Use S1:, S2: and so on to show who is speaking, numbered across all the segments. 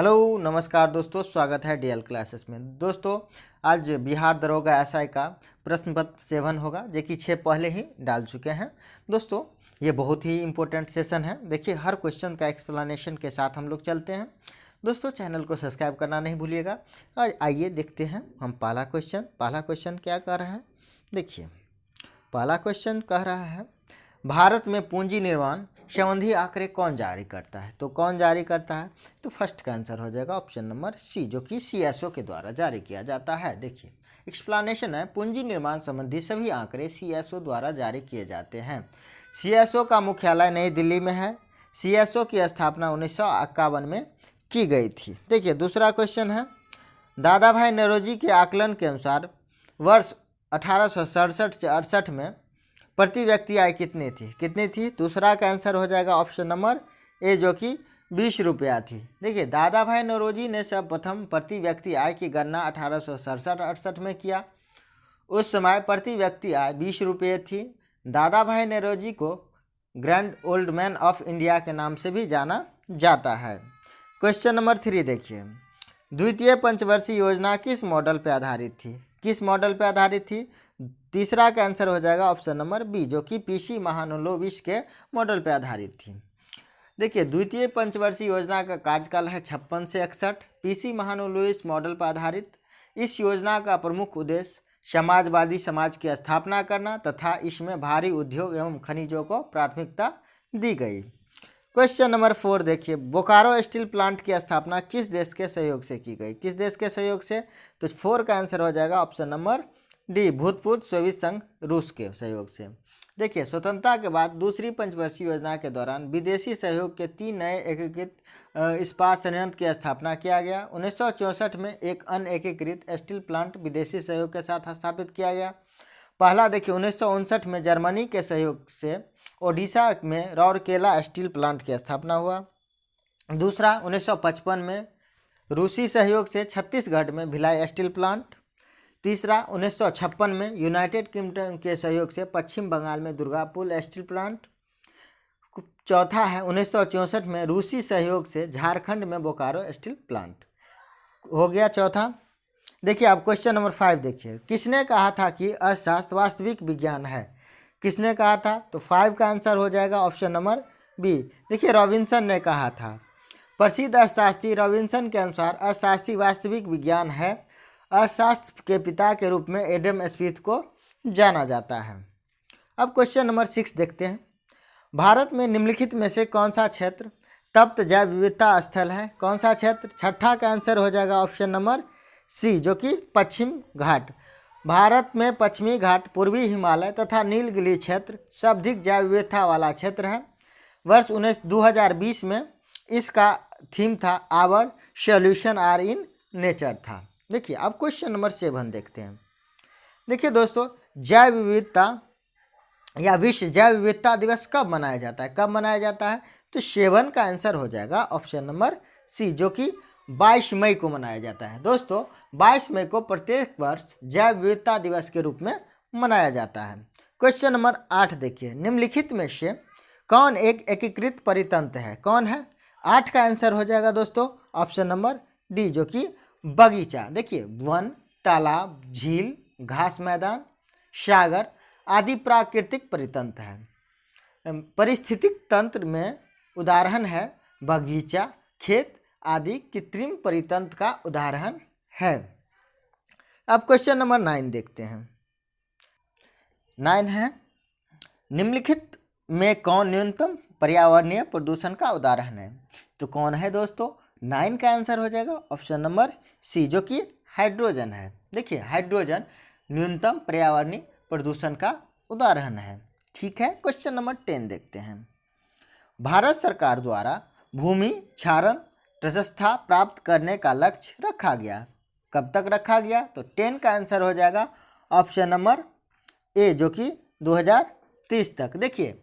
S1: Hello नमस्कार दोस्तों, स्वागत है डीएल क्लासेस में। दोस्तों आज बिहार दरोगा एसआई का प्रश्न पत्र 7 होगा, जो कि 6 पहले ही डाल चुके हैं। दोस्तों ये बहुत ही इंपॉर्टेंट सेशन है। देखिए हर क्वेश्चन का एक्सप्लेनेशन के साथ हम लोग चलते हैं। दोस्तों चैनल को सब्सक्राइब करना नहीं भूलिएगा। आज आइए देखते हैं हम पहला क्वेश्चन क्या कह रहा है। देखिए पहला क्वेश्चन कह रहा है, भारत में पूंजी निर्माण संबंधी आंकड़े कौन जारी करता है। तो कौन जारी करता है, तो फर्स्ट का आंसर हो जाएगा ऑप्शन नंबर सी, जो कि सीएसओ के द्वारा जारी किया जाता है। देखिए एक्सप्लेनेशन है, पूंजी निर्माण संबंधी सभी आंकड़े सीएसओ द्वारा जारी किए जाते हैं। सीएसओ का मुख्यालय नई दिल्ली में है। सीएसओ की स्थापना 1951 में की गई थी। देखिए दूसरा क्वेश्चन है, दादा भाई नौरोजी के आकलन के अनुसार वर्ष 1867 से 68 में प्रति व्यक्ति आय कितनी थी। दूसरा का आंसर हो जाएगा ऑप्शन नंबर ए, जो कि 20 रुपया थी। देखिए दादा भाई नौरोजी ने सर्वप्रथम प्रति व्यक्ति आय की गणना 1867-68 में किया। उस समय प्रति व्यक्ति आय 20 रुपये थी। दादा भाई नौरोजी को grand old man of India के नाम से भी जाना जाता है। क्वेश्चन नंबर 3 देखिए, द्वितीय पंचवर्षीय योजना किस मॉडल पर आधारित थी। तीसरा का आंसर हो जाएगा ऑप्शन नंबर बी, जो कि पीसी महालनोबिस के मॉडल पर आधारित थी। देखिए द्वितीय पंचवर्षीय योजना का कार्यकाल है 56 से 61। पीसी महालनोबिस मॉडल पर आधारित इस योजना का प्रमुख उद्देश्य समाजवादी समाज की स्थापना करना तथा इसमें भारी उद्योग एवं खनिजों को प्राथमिकता दी गई। क्वेश्चन नंबर 4 देखिए, बोकारो स्टील प्लांट की स्थापना किस देश के सहयोग से की गई। किस देश के सहयोग से, तो 4 का आंसर हो जाएगा ऑप्शन नंबर डी, भूतपूर्व सोवियत संघ रूस के सहयोग से। देखिए स्वतंत्रता के बाद दूसरी पंचवर्षीय योजना के दौरान विदेशी सहयोग के 3 नए एकीकृत इस्पात संयंत्र की स्थापना किया गया। 1964 में एक अनएकीकृत स्टील प्लांट विदेशी सहयोग के साथ स्थापित किया गया। पहला देखिए 1959 में जर्मनी के सहयोग से ओडिशा में राउरकेला स्टील प्लांट की स्थापना हुआ। दूसरा 1955 में रूसी सहयोग से छत्तीसगढ़ में भिलाई स्टील प्लांट। तीसरा 1956 में यूनाइटेड किंगडम के सहयोग से पश्चिम बंगाल में दुर्गापुर स्टील प्लांट। चौथा है 1964 में रूसी सहयोग से झारखंड में बोकारो स्टील प्लांट हो गया चौथा। देखिए अब क्वेश्चन नंबर 5 देखिए, किसने कहा था कि अर्थशास्त्र वास्तविक विज्ञान है। किसने कहा था, तो 5 का आंसर हो जाएगा ऑप्शन नंबर बी। देखिए रॉबिन्सन ने कहा था। प्रसिद्ध अर्थशास्त्री रॉबिन्सन के अनुसार अर्थशास्त्री वास्तविक विज्ञान है। अर्थशास्त्र के पिता के रूप में एडम स्मिथ को जाना जाता है। अब क्वेश्चन नंबर 6 देखते हैं, भारत में निम्नलिखित में से कौन सा क्षेत्र तप्त जैव विविधता स्थल है। कौन सा क्षेत्र, छठा का आंसर हो जाएगा ऑप्शन नंबर सी, जो कि पश्चिम घाट। भारत में पश्चिमी घाट, पूर्वी हिमालय तथा नीलगिरी क्षेत्र सर्वाधिक जैव विविधता वाला क्षेत्र है। वर्ष 2020 में इसका थीम था our solution are in nature था। देखिए अब क्वेश्चन नंबर 7 देखते हैं। देखिए दोस्तों, जैव विविधता या विश्व जैव विविधता दिवस कब मनाया जाता है, तो 7 का आंसर हो जाएगा ऑप्शन नंबर सी, जो कि 22 मई को मनाया जाता है। दोस्तों 22 मई को प्रत्येक वर्ष जैव विविधता दिवस के रूप में मनाया जाता है। क्वेश्चन नंबर 8 देखिए, निम्नलिखित में से कौन एक एकीकृत परितंत्र है। कौन है, 8 का आंसर हो जाएगा दोस्तों ऑप्शन नंबर डी, जो कि बगीचा। देखिए वन, तालाब, झील, घास मैदान, सागर आदि प्राकृतिक परितंत्र है। पारिस्थितिक तंत्र में उदाहरण है बगीचा, खेत आदि कृत्रिम परितंत्र का उदाहरण है। अब क्वेश्चन नंबर 9 देखते हैं। 9 है, निम्नलिखित में कौन न्यूनतम पर्यावरणीय प्रदूषण का उदाहरण है। तो कौन है दोस्तों, 9 का आंसर हो जाएगा ऑप्शन नंबर सी, जो कि हाइड्रोजन है। देखिए हाइड्रोजन न्यूनतम पर्यावरणीय प्रदूषण का उदाहरण है। ठीक है, क्वेश्चन नंबर 10 देखते हैं। भारत सरकार द्वारा भूमि क्षरण प्रशस्ता प्राप्त करने का लक्ष्य रखा गया। कब तक रखा गया, तो 10 का आंसर हो जाएगा ऑप्शन नंबर ए, जो कि 2030 तक। देखिए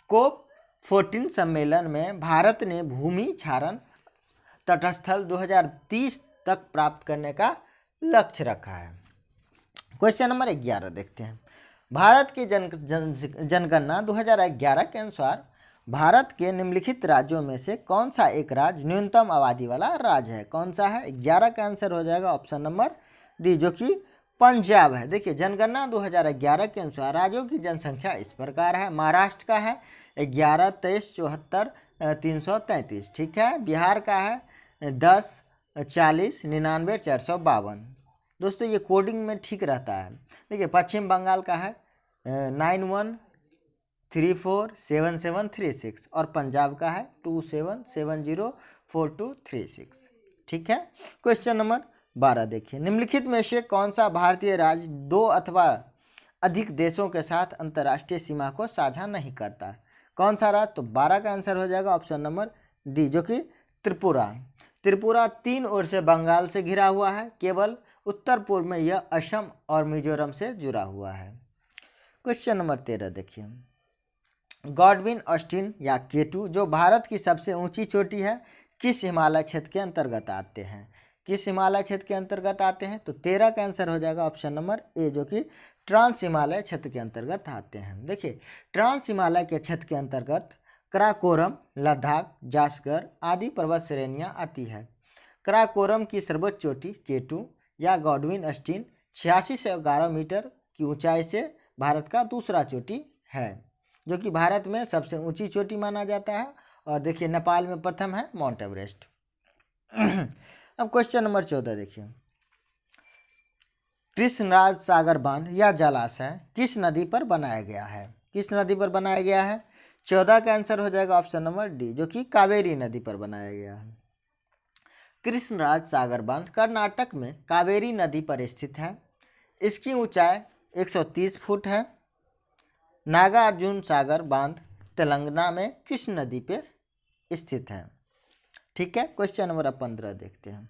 S1: कोप 14 सम्मेलन में भारत ने भूमि क्षरण तटस्थल 2030 तक प्राप्त करने का लक्ष्य रखा है। क्वेश्चन नंबर 11 देखते हैं। भारत की जनगणना 2011 के अनुसार भारत के निम्नलिखित राज्यों में से कौन सा एक राज्य न्यूनतम आबादी वाला राज्य है? कौन सा है? 11 का आंसर हो जाएगा ऑप्शन नंबर डी, जो कि पंजाब है। देखिए, जनगणना 2011 के अनुसार राज्यों की जनसंख्या इस प्रकार है। महाराष्ट्र का है 11, 23, 74, 333, ठीक है। बिहार का है 10, 40, 99, 452। दोस्तों, ये कोडिंग में ठीक रहता है। देखिए, पश्चिम बंगाल का है 91347736 और पंजाब का है 27704236, ठीक है। क्वेश्चन नंबर 12 देखिए, निम्नलिखित में से कौन सा भारतीय राज्य 2 अथवा अधिक देशों के साथ अंतर्राष्ट्रीय सीमा को साझा नहीं करता? कौन सा राज्य? तो 12 का आंसर हो जाएगा ऑप्शन नंबर डी, जो कि त्रिपुरा। त्रिपुरा 3 ओर से बंगाल से घिरा हुआ है, केवल उत्तर पूर्व में यह असम और मिजोरम से जुड़ा हुआ है। क्वेश्चन नंबर 13 देखिए, गॉडविन ऑस्टिन या केटू जो भारत की सबसे ऊंची चोटी है, किस हिमालय क्षेत्र के अंतर्गत आते हैं? किस हिमालय क्षेत्र के अंतर्गत आते हैं? तो 13 का आंसर हो जाएगा ऑप्शन नंबर ए, जो कि ट्रांस हिमालय क्षेत्र के अंतर्गत आते हैं। देखिए, ट्रांस हिमालय के क्षेत्र के अंतर्गत कराकोरम, लद्दाख, जासकर आदि पर्वत श्रेणियां आती है। कराकोरम की सर्वोच्च चोटी केटू या गॉडविन ऑस्टिन 8611 मीटर की ऊंचाई से भारत का दूसरा चोटी है, जो कि भारत में सबसे ऊंची चोटी माना जाता है। और देखिए, नेपाल में प्रथम है माउंट एवरेस्ट। अब क्वेश्चन नंबर 14 देखिए, कृष्णराज सागर बांध या जलाशय किस नदी पर बनाया गया है? किस नदी पर बनाया गया है? 14 का आंसर हो जाएगा ऑप्शन नंबर डी, जो कि कावेरी नदी पर बनाया गया है। कृष्णराज सागर बांध कर्नाटक में कावेरी नदी पर स्थित है। इसकी ऊंचाई 130 फुट है। नागार्जुन सागर बांध तेलंगाना में किस नदी पे स्थित है? ठीक है। क्वेश्चन नंबर 15 देखते हैं,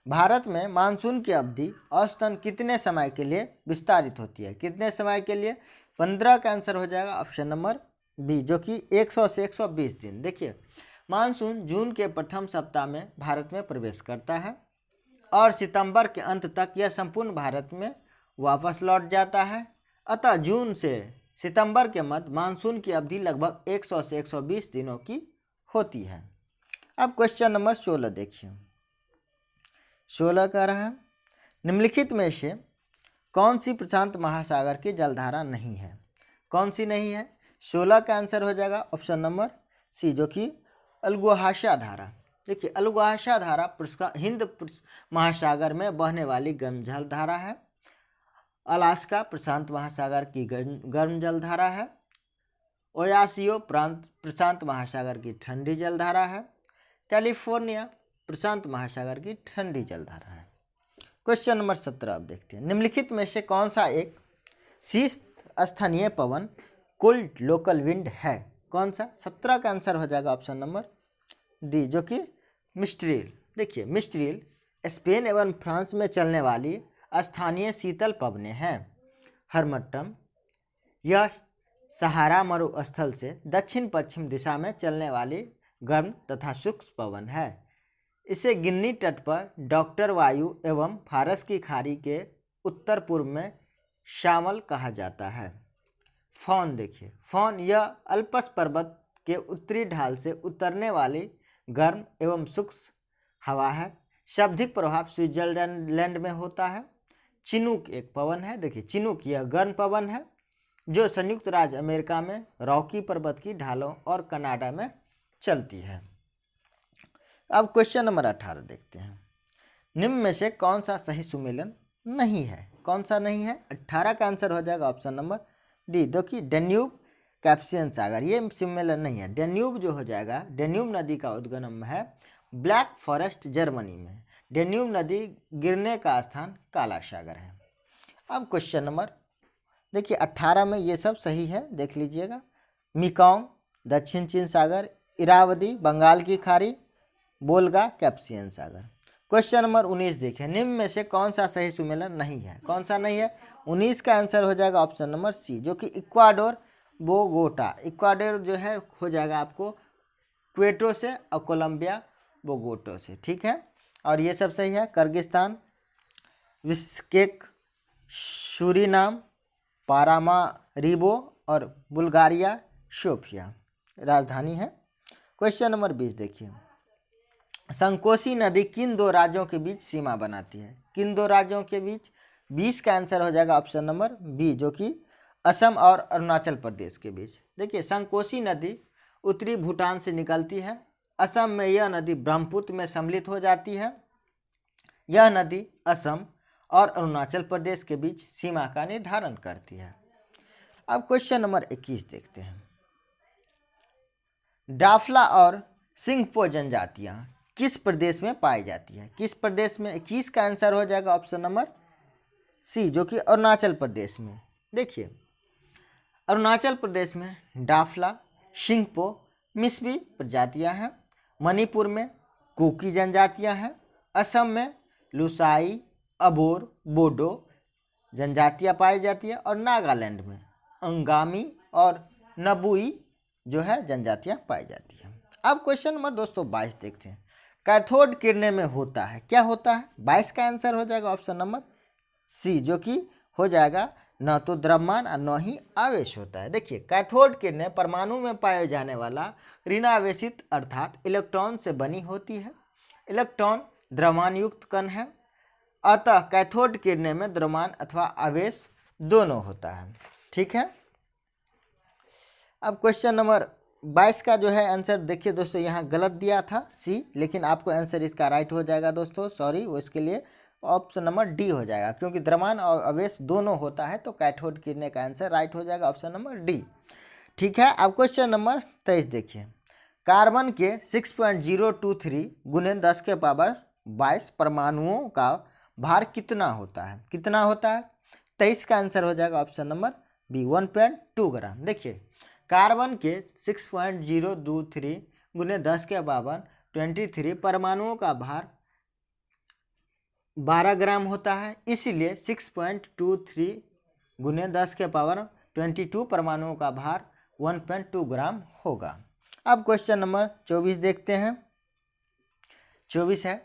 S1: भारत में मानसून की अवधि औसतन कितने समय के लिए विस्तारित होती है? कितने समय के लिए? 15 का आंसर हो जाएगा ऑप्शन नंबर बी, जो कि 100 से 120 दिन। देखिए, मानसून जून के प्रथम सप्ताह में भारत में प्रवेश करता है और सितंबर के अंत तक यह संपूर्ण भारत में वापस लौट जाता है। अतः जून से सितंबर के मध्य मानसून की अवधि लगभग 100 से 120 दिनों की होती है। अब क्वेश्चन नंबर 16 देखिए, 16 का रहा, निम्नलिखित में से कौन सी प्रशांत महासागर की जलधारा नहीं है? कौन सी नहीं है? 16 का आंसर हो जाएगा ऑप्शन नंबर सी, जो कि अल्गोहाशा धारा। देखिए, अल्गोहाशा धारा हिंद महासागर में बहने वाली गर्म जल धारा है। अलास्का प्रशांत महासागर की गर्म जल धारा है। ओयासियो प्रशांत महासागर की ठंडी जल धारा है। कैलिफोर्निया प्रशांत महासागर की ठंडी जलधारा है। क्वेश्चन नंबर 17 आप देखते हैं, निम्नलिखित में से कौन सा एक शीर्ष स्थानीय पवन कोल्ड लोकल विंड है? कौन सा? 17 का आंसर हो जाएगा ऑप्शन नंबर डी, जो कि मिस्ट्रिल। देखिए, मिस्ट्रिल स्पेन एवं फ्रांस में चलने वाली स्थानीय शीतल पवनें हैं। हरमट्टम यह सहारा मरुस्थल से दक्षिण पश्चिम दिशा में चलने वाली गर्म तथा शुष्क पवन है। इसे गिन्नी तट पर डॉक्टर वायु एवं फारस की खाड़ी के उत्तर पूर्व में शामल कहा जाता है। फॉन देखिए, फॉन यह अल्पस पर्वत के उत्तरी ढाल से उतरने वाली गर्म एवं शुष्क हवा है। शाब्दिक प्रभाव स्विट्जरलैंड में होता है। चिनूक एक पवन है। देखिए, चिनूक यह गर्म पवन है जो संयुक्त राज्य अमेरिका में रॉकी पर्वत की ढालों और कनाडा में चलती है। अब क्वेश्चन नंबर 18 देखते हैं, निम्न में से कौन सा सही सुमेलन नहीं है? कौन सा नहीं है? 18 का आंसर हो जाएगा ऑप्शन नंबर डी, जो कि डेन्यूब कैस्पियन सागर, ये सुमेलन नहीं है। डेन्यूब जो हो जाएगा, डेन्यूब नदी का उद्गम है ब्लैक फॉरेस्ट जर्मनी में। डेन्यूब नदी गिरने का स्थान काला सागर है। अब क्वेश्चन नंबर देखिए 18 में ये सब सही है, देख लीजिएगा। मिकांग दक्षिण चीन सागर, इरावदी बंगाल की खाड़ी, बोलगा कैस्पियन सागर। क्वेश्चन नंबर 19 देखिए, निम्न में से कौन सा सही सुमेलन नहीं है? कौन सा नहीं है? 19 का आंसर हो जाएगा ऑप्शन नंबर सी, जो कि इक्वाडोर बोगोटा। इक्वाडोर जो है हो जाएगा आपको क्वेटो से और कोलंबिया बोगोटो से, ठीक है। और ये सब सही है। किर्गिस्तान बिश्केक, सूरीनाम पारामारिबो और बुल्गारिया सोफिया। राजधानी है। क्वेश्चन नंबर 20 देखिए, संकोशी नदी किन दो राज्यों के बीच सीमा बनाती है? किन दो राज्यों के बीच? 20 का आंसर हो जाएगा ऑप्शन नंबर बी, जो कि असम और अरुणाचल प्रदेश के बीच। देखिए, संकोशी नदी उत्तरी भूटान से निकलती है। असम में यह नदी ब्रह्मपुत्र में सम्मिलित हो जाती है। यह नदी असम और अरुणाचल प्रदेश के बीच सीमा का निर्धारण करती है। अब क्वेश्चन नंबर 21 देखते हैं, डाफला और सिंगपो जनजातियां किस प्रदेश में पाई जाती है? किस प्रदेश में? 21 का आंसर हो जाएगा ऑप्शन नंबर सी, जो कि अरुणाचल प्रदेश में। देखिए, अरुणाचल प्रदेश में डाफला, सिंगपो, मिसमी प्रजातियां हैं। मणिपुर में कुकी जनजातियां हैं। असम में लुसाई, अबोर, बोडो जनजातियां पाई जाती है। और नागालैंड में अंगामी और नबुई जो है जनजातियां पाई जाती हैं। अब क्वेश्चन नंबर दोस्तों 22 देखते हैं, कैथोड किरणें में होता है, क्या होता है? 22 का आंसर हो जाएगा ऑप्शन नंबर सी, जो कि हो जाएगा न तो द्रव्यमान और न ही आवेश होता है। देखिए, कैथोड किरणें परमाणु में पाए जाने वाला ऋणावेशित अर्थात इलेक्ट्रॉन से बनी होती है। इलेक्ट्रॉन द्रव्यमान युक्त कण है, अतः कैथोड किरणें में द्रव्यमान अथवा आवेश दोनों होता है। ठीक है। अब क्वेश्चन नंबर 22 का जो है आंसर देखिए दोस्तों, यहाँ गलत दिया था सी, लेकिन आपको आंसर इसका राइट हो जाएगा दोस्तों। सॉरी, उसके लिए ऑप्शन नंबर डी हो जाएगा, क्योंकि द्रव्यमान और आवेश दोनों होता है, तो कैथोड किरणें का आंसर राइट हो जाएगा ऑप्शन नंबर डी। ठीक है। अब क्वेश्चन नंबर 23 देखिए, कार्बन के 6.023 गुने 10 के पावर 22 परमाणुओं का भार कितना होता है? कितना होता है? 23 का आंसर हो जाएगा ऑप्शन नंबर बी, 1.2 ग्राम। देखिए, कार्बन के 6.023 गुने 10 के पावर 23 परमाणुओं का भार 12 ग्राम होता है, इसलिए 6.23 गुने 10 के पावर 22 परमाणुओं का भार 1.2 ग्राम होगा। अब क्वेश्चन नंबर 24 देखते हैं। 24 है,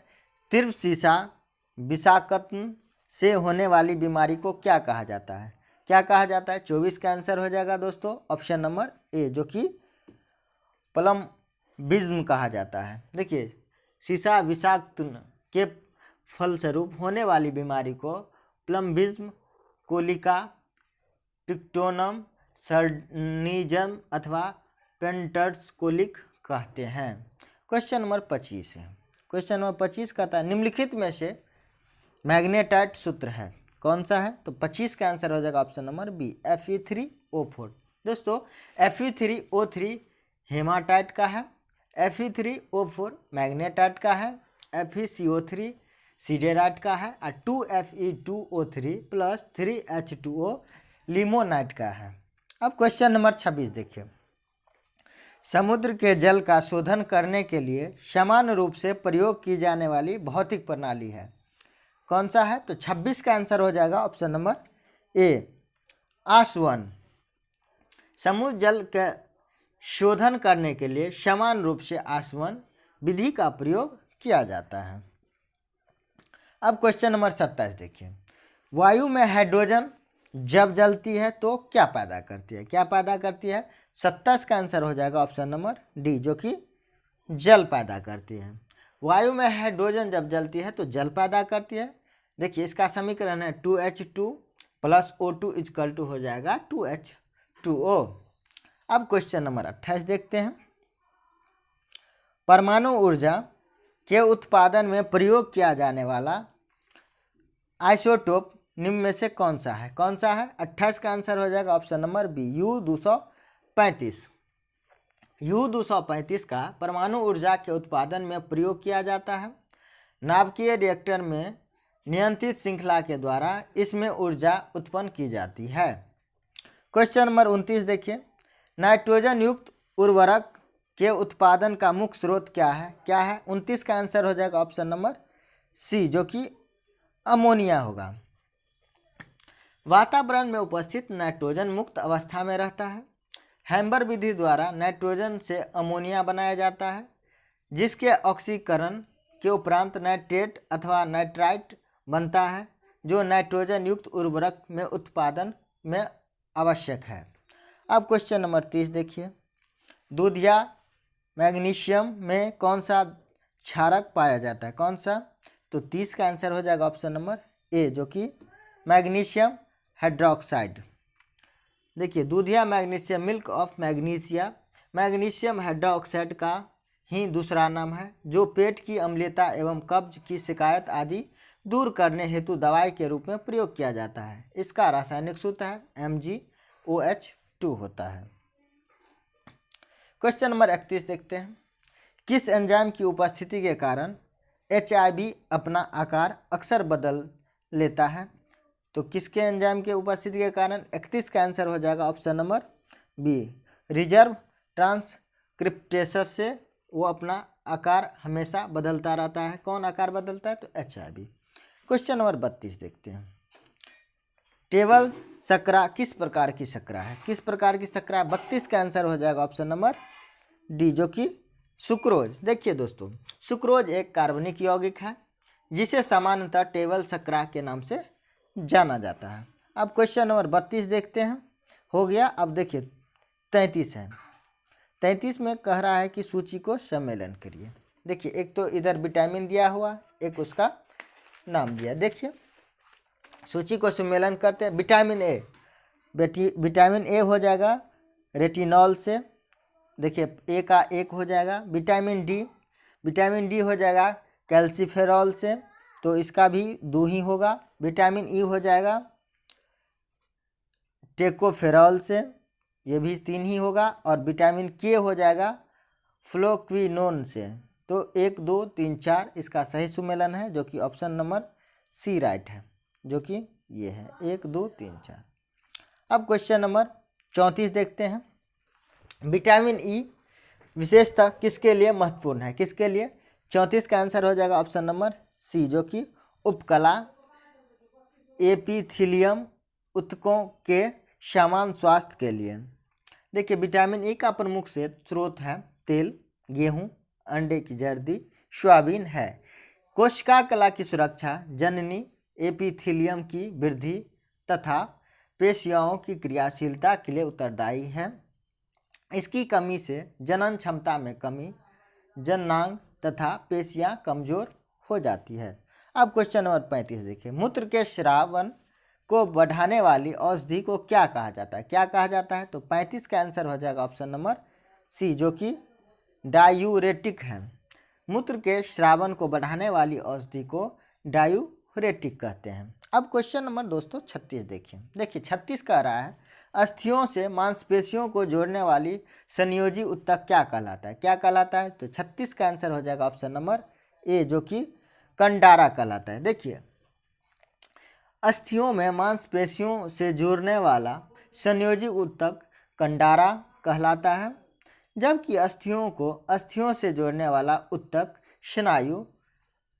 S1: तीव्र शीशा विषाक्तन से होने वाली बीमारी को क्या कहा जाता है? क्या कहा जाता है? 24 का आंसर हो जाएगा दोस्तों ऑप्शन नंबर ए, जो कि प्लम्बिज्म कहा जाता है। देखिए, शीशा विषाक्त के फलस्वरूप होने वाली बीमारी को प्लम्बिज्म, कोलिका, टिक्टोनम, सर्निज्म अथवा पेंटर्स कोलिक कहते हैं। क्वेश्चन नंबर 25 है। क्वेश्चन नंबर 25 कहता है, निम्नलिखित में से मैग्नेटाइट सूत्र है, कौन सा है? तो 25 का आंसर हो जाएगा ऑप्शन नंबर बी, Fe3O4। दोस्तों, Fe3O3 हेमाटाइट का है, Fe3O4 मैग्नेटाइट का है, FeCO3 सीडेराइट का है और 2Fe2O3 प्लस 3H2O लिमोनाइट का है। अब क्वेश्चन नंबर 26 देखिए, समुद्र के जल का शोधन करने के लिए समान रूप से प्रयोग की जाने वाली भौतिक प्रणाली है, कौन सा है? तो 26 का आंसर हो जाएगा ऑप्शन नंबर ए, आसवन। समुद्र जल के शोधन करने के लिए समान रूप से आसवन विधि का प्रयोग किया जाता है। अब क्वेश्चन नंबर 27 देखिए, वायु में हाइड्रोजन जब जलती है तो क्या पैदा करती है? क्या पैदा करती है? 27 का आंसर हो जाएगा ऑप्शन नंबर डी, जो कि जल पैदा करती है। वायु में हाइड्रोजन जब जलती है तो जल पैदा करती है। देखिए, इसका समीकरण है 2H2 plus O2 is equal to हो जाएगा 2H2O। अब क्वेश्चन नंबर 28 देखते हैं, परमाणु ऊर्जा के उत्पादन में प्रयोग किया जाने वाला आइसोटोप निम्न में से कौन सा है? कौन सा है? 28 का आंसर हो जाएगा option number B, U235। U235 का परमाणु ऊर्जा के उत्पादन में प्रयोग किया जाता है। नाभिकीय रिएक्टर में नियंत्रित श्रृंखला के द्वारा इसमें ऊर्जा उत्पन्न की जाती है। क्वेश्चन नंबर 29 देखिए, नाइट्रोजन युक्त उर्वरक के उत्पादन का मुख्य स्रोत क्या है? क्या है? 29 का आंसर हो जाएगा ऑप्शन नंबर सी, जो कि अमोनिया होगा। वातावरण में उपस्थित नाइट्रोजन मुक्त अवस्था में रहता है। हैम्बर विधि द्वारा नाइट्रोजन से अमोनिया बनाया जाता है, जिसके ऑक्सीकरण के उपरांत नाइट्रेट अथवा नाइट्राइट बनता है, जो नाइट्रोजन युक्त उर्वरक में उत्पादन में आवश्यक है। अब क्वेश्चन नंबर 30 देखिए, दूध या मैग्नीशियम में कौन सा क्षारक पाया जाता है, कौन सा? तो 30 का आंसर हो जाएगा ऑप्शन नंबर ए, जो कि मैग्नीशियम हाइड्रोक्साइड। देखिए, दूध या magnesium, milk of magnesia, magnesium hydroxide का ही दूसरा नाम है, जो पेट की अम्लता एवं कब्ज की शिकायत आदि दूर करने हेतु दवाई के रूप में प्रयोग किया जाता है। इसका रासायनिक सूत्र है MgOH2 होता है। क्वेश्चन नंबर 31 देखते हैं। किस एंजाइम की उपस्थिति के कारण HIV अपना आकार अक्सर बदल लेता है? तो किसके एंजाइम के उपस्थिति के कारण? 31 का आंसर हो जाएगा ऑप्शन नंबर बी, रिजर्व ट्रांसक्रिप्टेशस से वो अपना आकार हमेशा बदलता रहता है। कौन आकार बदलता है? तो HIV। क्वेश्चन नंबर 32 देखते हैं। टेबल शर्करा किस प्रकार की शर्करा है? किस प्रकार की शर्करा है? 32 का आंसर हो जाएगा ऑप्शन नंबर डी, जो कि सुक्रोज। देखिए दोस्तों, सुक्रोज एक कार्बनिक यौगिक है जिसे सामान्यतः टेबल शर्करा के नाम से जाना जाता है। अब क्वेश्चन नंबर 32 देखते हैं, हो गया। अब देखिए 33 है। 33 में कह रहा है कि सूची को सम्मेलन करिए। देखिए, एक तो इधर विटामिन दिया हुआ, एक उसका नाम दिया। देखिए, सूची को सम्मेलन करते हैं। विटामिन ए, विटामिन ए हो जाएगा रेटिनॉल से। देखिए, ए का एक हो जाएगा। विटामिन डी, विटामिन डी हो जाएगा कैल्सीफेरॉल से, तो इसका भी 2 ही होगा। विटामिन ई हो जाएगा टेकोफेरॉल से, ये भी 3 ही होगा। और विटामिन के हो जाएगा फ्लोक्विनोन से। तो 1 2 3 4 इसका सही सुमेलन है, जो कि ऑप्शन नंबर सी राइट है, जो कि ये है 1 2 3 4। अब क्वेश्चन नंबर 34 देखते हैं। विटामिन ई विशेषतः किसके लिए महत्वपूर्ण है? किसके लिए? 34 का आंसर हो जाएगा ऑप्शन नंबर सी, जो कि उपकला एपिथीलियम ऊतकों के समान स्वास्थ्य के लिए। देखिए, विटामिन ई का प्रमुख स्रोत है तेल, गेहूं, अंडे की जर्दी, सोयाबीन है। कोशिका कला की सुरक्षा, जननी एपिथीलियम की वृद्धि तथा पेशियों की क्रियाशीलता के लिए उत्तरदायी है। इसकी कमी से जनन क्षमता में कमी, जननांग तथा पेशियां कमजोर हो जाती है। अब क्वेश्चन नंबर 35 देखिए। मूत्र के स्रावन को बढ़ाने वाली औषधि को क्या कहा जाता है? क्या कहा जाता है? तो 35 का आंसर हो जाएगा ऑप्शन नंबर सी, जो कि डायूरेटिक है। मूत्र के स्रावन को बढ़ाने वाली औषधि को डायूरेटिक कहते हैं। अब क्वेश्चन नंबर दोस्तों 36 देखिए। देखिए, 36 कह रहा है अस्थियों से मांसपेशियों को जोड़ने वाली संयोजी ऊतक क्या कहलाता है? क्या कहलाता है? तो 36 का आंसर हो जाएगा ऑप्शन नंबर ए, जो कि कंडारा कहलाता है। देखिए, अस्थियों में मांसपेशियों से जोड़ने वाला संयोजी ऊतक कंडारा कहलाता है, जबकि अस्थियों से जोड़ने वाला ऊतक स्नायु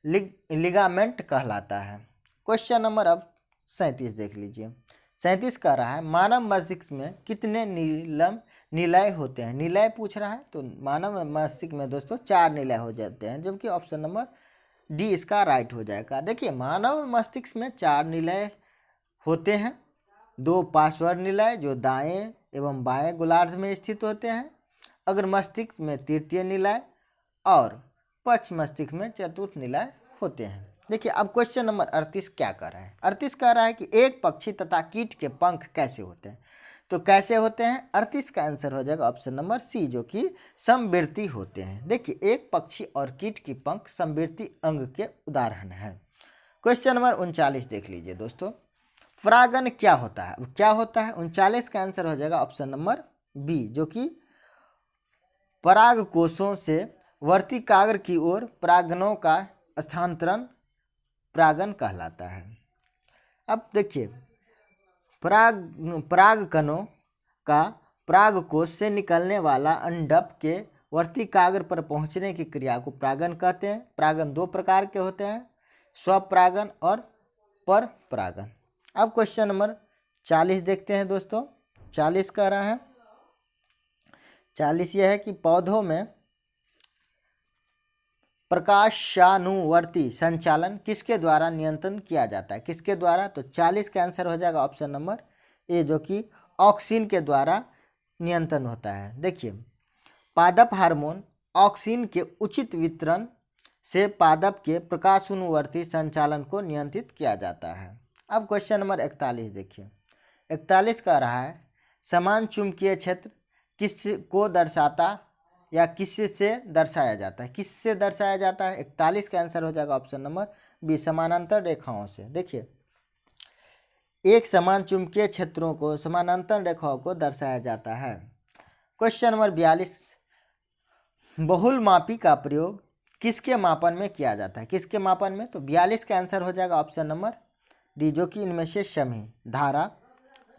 S1: लिगामेंट कहलाता है। क्वेश्चन नंबर अब 37 देख लीजिए। 37 कह रहा है मानव मस्तिष्क में कितने निलय होते हैं? निलय पूछ रहा है, तो मानव मस्तिष्क में दोस्तों 4 निलय हो जाते हैं, जबकि ऑप्शन नंबर डी इसका राइट हो जाएगा। देखिए, मानव मस्तिष्क में 4 निलय होते हैं। 2 पार्श्व निलय जो दाएं एवं बाएं गोलार्ध में स्थित होते हैं, अग्र मस्तिष्क में तृतीय निलय और पश्च मस्तिष्क में चतुर्थ निलय होते हैं। देखिए, अब क्वेश्चन नंबर 38 क्या कह रहा है? 38 कह रहा है कि एक पक्षी तथा कीट के पंख कैसे होते हैं? तो कैसे होते हैं? 38 का आंसर हो जाएगा ऑप्शन नंबर सी, जो कि समवर्ती होते हैं। देखिए, एक पक्षी और कीट की पंख समवर्ती अंग के उदाहरण है। क्वेश्चन नंबर 39 देख लीजिए दोस्तों। परागन क्या होता है? क्या होता है? 39 का आंसर हो जाएगा ऑप्शन नंबर बी, जो कि पराग कोशों से वर्तिकाग्र की ओर परागनों का स्थानांतरण परागन कहलाता है। अब देखिए, परागकणों का परागकोश से निकलने वाला अंडप के वर्तिकाग्र पर पहुंचने की क्रिया को परागन कहते हैं। परागन 2 प्रकार के होते हैं, स्वपरागन और परपरागन। अब क्वेश्चन नंबर 40 देखते हैं दोस्तों। 40 कह रहा है, 40 यह है कि पौधों में प्रकाशानुवर्ती संचालन किसके द्वारा नियंत्रण किया जाता है? किसके द्वारा? तो 40 का आंसर हो जाएगा ऑप्शन नंबर ए, जो कि ऑक्सिन के द्वारा नियंत्रण होता है। देखिए, पादप हार्मोन ऑक्सिन के उचित वितरण से पादप के प्रकाशानुवर्ती संचालन को नियंत्रित किया जाता है। अब क्वेश्चन नंबर 41 देखिए। 41 कह रहा है समान चुंबकीय क्षेत्र किस को दर्शाता या किससे दर्शाया जाता है, किससे दर्शाया जाता है? 41 का आंसर हो जाएगा ऑप्शन नंबर बी, समानांतर रेखाओं से। देखिए एक समान चुंबकीय क्षेत्रों को समानांतर रेखाओं को दर्शाया जाता है। क्वेश्चन नंबर 42 बहुलमापी का प्रयोग किसके मापन में किया जाता है, किसके मापन में? तो 42 का आंसर हो जाएगा ऑप्शन नंबर डी, जो कि इनमें से समय, धारा,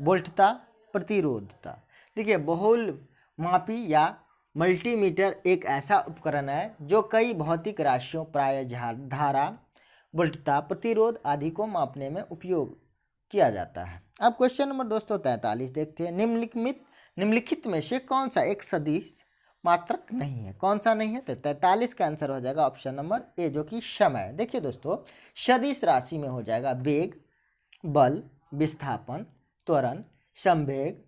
S1: वोल्टता, प्रतिरोधता। देखिए बहुलमापी या मल्टीमीटर एक ऐसा उपकरण है जो कई भौतिक राशियों प्राय धारा, वोल्टता, प्रतिरोध आदि को मापने में उपयोग किया जाता है। अब क्वेश्चन नंबर दोस्तों 43 देखते हैं। निम्नलिखित में से कौन सा एक सदिश मात्रक नहीं है, कौन सा नहीं है? तो 43 का आंसर हो जाएगा ऑप्शन नंबर ए, जो कि समय। देखिए दोस्तों सदिश राशि में हो जाएगा वेग, बल, विस्थापन, त्वरण, संवेग,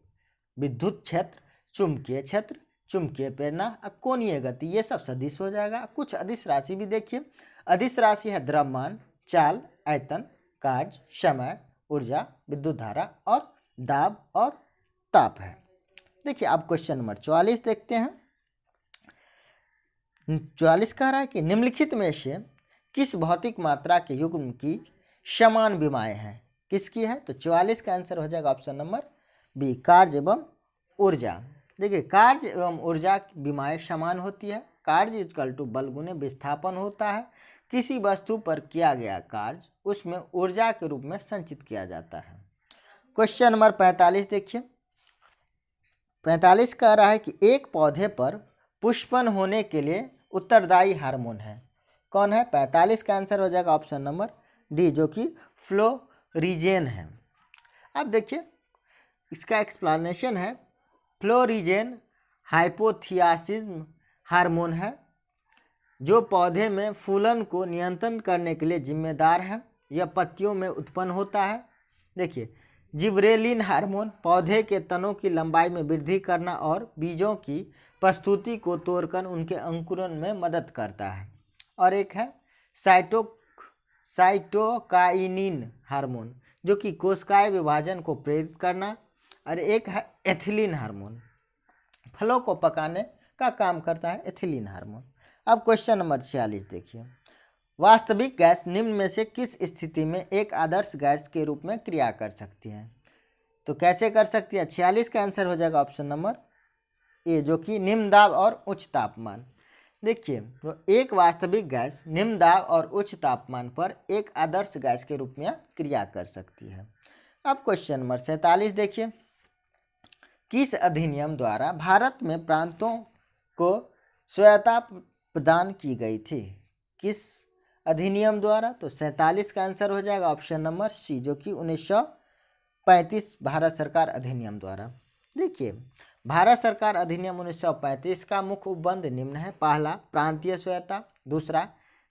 S1: विद्युत क्षेत्र, चुंबकीय क्षेत्र, चुंबकीय प्रेरणा, कोणीय गति, ये सब सदिश हो जाएगा। कुछ अदिश राशि भी देखिए। अदिश राशि है द्रव्यमान, चाल, आयतन, कार्य, समय, ऊर्जा, विद्युत धारा और दाब और ताप है। देखिए अब क्वेश्चन नंबर 44 देखते हैं। 44 कह रहा है कि निम्नलिखित में से किस भौतिक मात्रा के युग्म की समान विमाएँ हैं, किसकी है? तो 44 का आंसर हो जाएगा ऑप्शन नंबर बी, कार्य एवं ऊर्जा। देखिए कार्य एवं ऊर्जा की विमाएँ समान होती है। कार्य इक्वल टू बल गुने विस्थापन होता है। किसी वस्तु पर किया गया कार्य उसमें ऊर्जा के रूप में संचित किया जाता है। क्वेश्चन नंबर 45 देखिए। 45 कह रहा है कि एक पौधे पर पुष्पन होने के लिए उत्तरदायी हार्मोन है, कौन है? 45 का आंसर हो जाएगा ऑप्शन नंबर डी, जो कि फ्लोरिजेन है। अब देखिए इसका एक्सप्लेनेशन है। फ्लोरिजेन हाइपोथियासिस हार्मोन है जो पौधे में फूलन को नियंत्रण करने के लिए जिम्मेदार है। यह पत्तियों में उत्पन्न होता है। देखिए जिब्रेलिन हार्मोन पौधे के तनों की लंबाई में वृद्धि करना और बीजों की प्रस्तुति को तोड़कर उनके अंकुरण में मदद करता है। और एक है साइटोकाइनिन हार्मोन जो कि कोशिकाएं विभाजन को प्रेरित करना, और एक है एथिलीन हार्मोन, फलों को पकाने का काम करता है एथिलीन हार्मोन। अब क्वेश्चन नंबर 46 देखिए। वास्तविक गैस निम्न में से किस स्थिति में एक आदर्श गैस के रूप में क्रिया कर सकती है? तो कैसे कर सकती है? 46 का आंसर हो जाएगा ऑप्शन नंबर ए, जो कि निम्न दाब और उच्च तापमान। देखिए तो एक वास्तविक गैस निम्न दाब और उच्च तापमान पर एक आदर्श गैस के रूप में क्रिया कर सकती है। अब क्वेश्चन नंबर 47 देखिए। किस अधिनियम द्वारा भारत में प्रांतों को स्वायत्तता प्रदान की गई थी? किस अधिनियम द्वारा? तो 47 का आंसर हो जाएगा ऑप्शन नंबर सी, जो कि 1935 भारत सरकार अधिनियम द्वारा। देखिए भारत सरकार अधिनियम 1935 का मुख्य उपबंध निम्न है। पहला प्रांतीय स्वायत्तता, दूसरा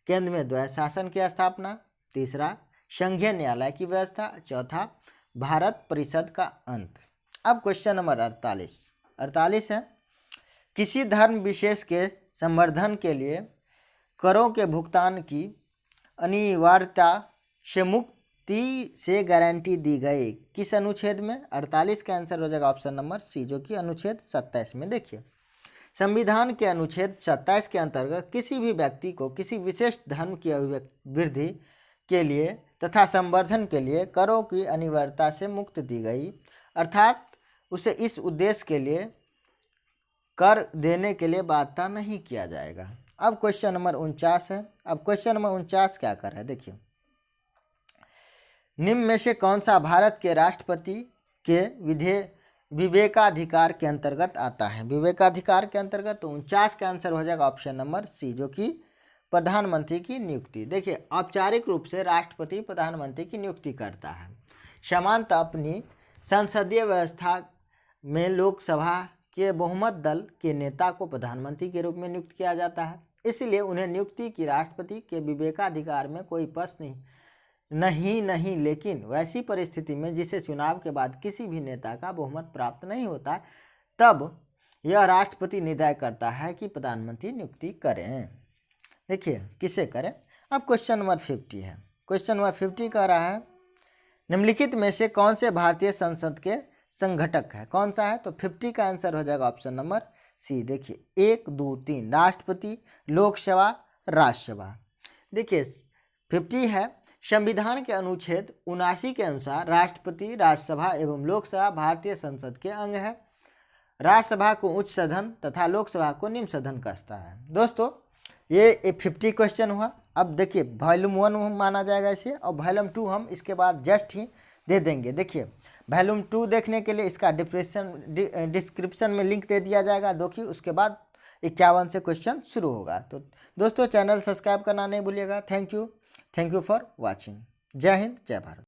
S1: केंद्र में द्वैध शासन की स्थापना, तीसरा संघीय न्यायालय की व्यवस्था, चौथा भारत परिषद का अंत। अब क्वेश्चन नंबर 48 है। किसी धर्म विशेष के संवर्धन के लिए करों के भुगतान की अनिवार्यता से मुक्ति से गारंटी दी गई किस अनुच्छेद में? 48 का आंसर हो जाएगा ऑप्शन नंबर सी, जो कि अनुच्छेद 27 में। देखिए संविधान के अनुच्छेद 27 के अंतर्गत किसी भी व्यक्ति को किसी विशेष धर्म की वृद्धि के लिए तथा संवर्धन के लिए करों की अनिवार्यता से मुक्त दी गई, अर्थात उसे इस उद्देश्य के लिए कर देने के लिए बाध्य नहीं किया जाएगा। अब क्वेश्चन नंबर 49 है। अब क्वेश्चन नंबर 49 क्या कर रहा है? देखिए निम्न में से कौन सा भारत के राष्ट्रपति के विवेकाधिकार के अंतर्गत आता है? विवेकाधिकार के अंतर्गत तो 49 का आंसर हो जाएगा ऑप्शन नंबर सी, जो कि प्रधानमंत्री की नियुक्ति। देखिए औपचारिक रूप से राष्ट्रपति प्रधानमंत्री की नियुक्ति करता है। सामान्यतः अपनी संसदीय व्यवस्था में लोकसभा के बहुमत दल के नेता को प्रधानमंत्री के रूप में नियुक्त किया जाता है, इसलिए उन्हें नियुक्ति की राष्ट्रपति के विवेकाधिकार में कोई प्रश्न नहीं। लेकिन वैसी परिस्थिति में जिसे चुनाव के बाद किसी भी नेता का बहुमत प्राप्त नहीं होता, तब यह राष्ट्रपति निर्णय करता है कि प्रधानमंत्री नियुक्ति करें। देखिए किसे करें। अब क्वेश्चन नंबर 50 है। क्वेश्चन नंबर 50 कह रहा है निम्नलिखित में से कौन से भारतीय संसद के संघटक है। कौन सा है, तो 50 का आंसर हो जाएगा ऑप्शन नंबर सी। देखिए 1 2 3 राष्ट्रपति, लोकसभा, राज्यसभा। देखिए 50 है संविधान के अनुच्छेद 79 के अनुसार राष्ट्रपति, राज्यसभा एवं लोकसभा भारतीय संसद के अंग है। राज्यसभा को उच्च सदन तथा लोकसभा को निम्न सदन कहता है। दोस्तों ये 50 क्वेश्चन हुआ। अब देखिए वॉल्यूम 1 माना जाएगा इसे, और वॉल्यूम 2 हम इसके बाद जस्ट ही दे देंगे। देखिए वॉल्यूम 2 देखने के लिए इसका डिस्क्रिप्शन में लिंक दे दिया जाएगा, जो कि उसके बाद 51 से क्वेश्चन शुरू होगा। तो दोस्तों चैनल सब्सक्राइब करना नहीं भूलिएगा। Thank you for watching. जय हिंद, जय भारत।